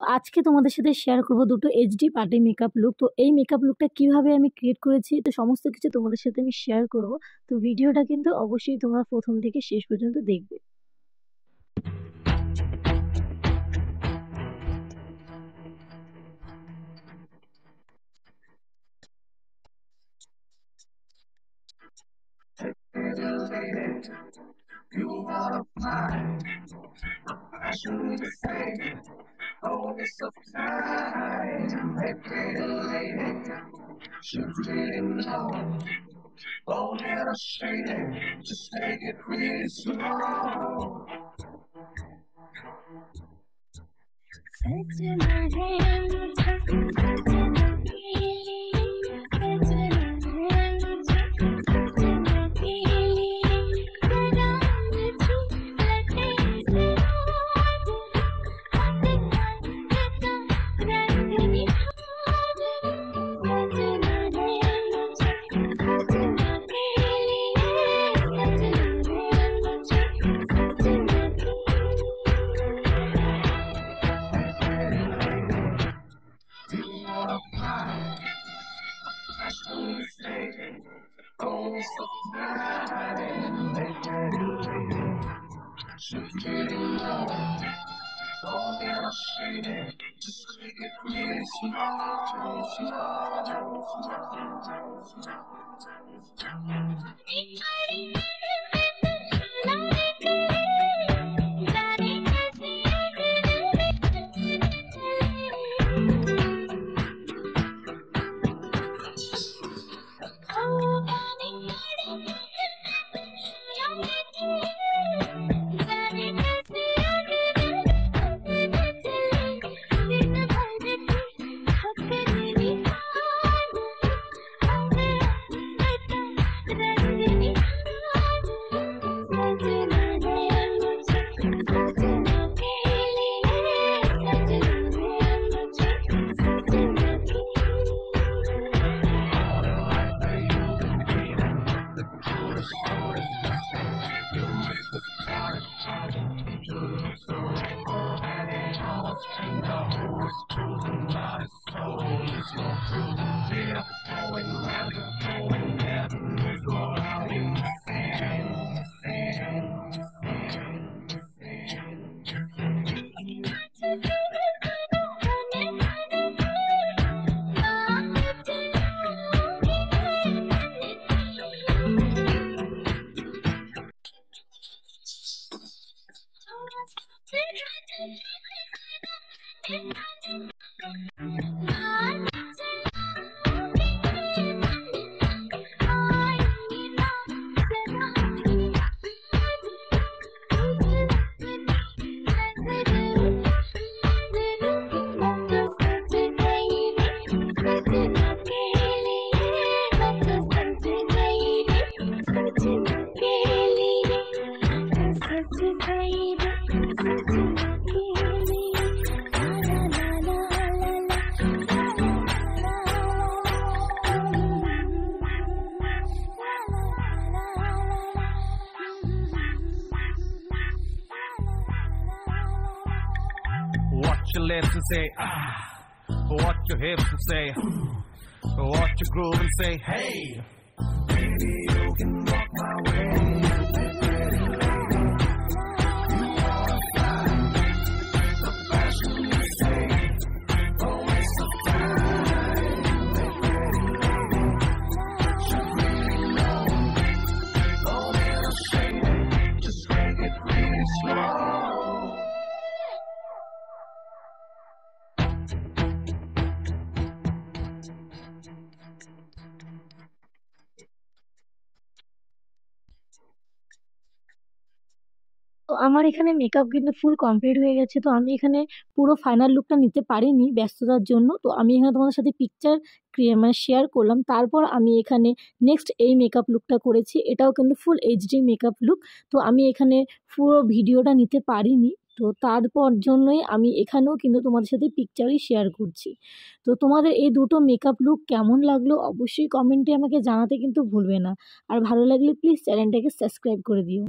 আজকে তোমাদের সাথে শেয়ার করব দুটো এইচডি পার্টি মেকআপ লুক। তো এই মেকআপ লুকটা কিভাবে আমি ক্রিয়েট করেছি, তো সমস্ত কিছু তোমাদের সাথে আমি শেয়ার করব। তো ভিডিওটা কিন্তু অবশ্যই তোমরা প্রথম থেকে শেষ পর্যন্ত দেখবে। Watch your lips and say ah, watch your hips and say watch your groove and say hey, baby you can walk my way. তো আমার এখানে মেকআপ কিন্তু ফুল কমপ্লিট হয়ে গেছে। তো আমি এখানে পুরো ফাইনাল লুকটা নিতে পারিনি ব্যস্ততার জন্য। তো আমি এখানে তোমাদের সাথে পিকচার মানে শেয়ার করলাম। তারপর আমি এখানে নেক্সট এই মেকআপ লুকটা করেছি, এটাও কিন্তু ফুল এইচডি মেকআপ লুক। তো আমি এখানে পুরো ভিডিওটা নিতে পারিনি, তো তারপর জন্যই আমি এখানেও কিন্তু তোমাদের সাথে পিকচারই শেয়ার করছি। তো তোমাদের এই দুটো মেকআপ লুক কেমন লাগলো অবশ্যই কমেন্টে আমাকে জানাতে কিন্তু ভুলবে না। আর ভালো লাগলে প্লিজ চ্যানেলটাকে সাবস্ক্রাইব করে দিও।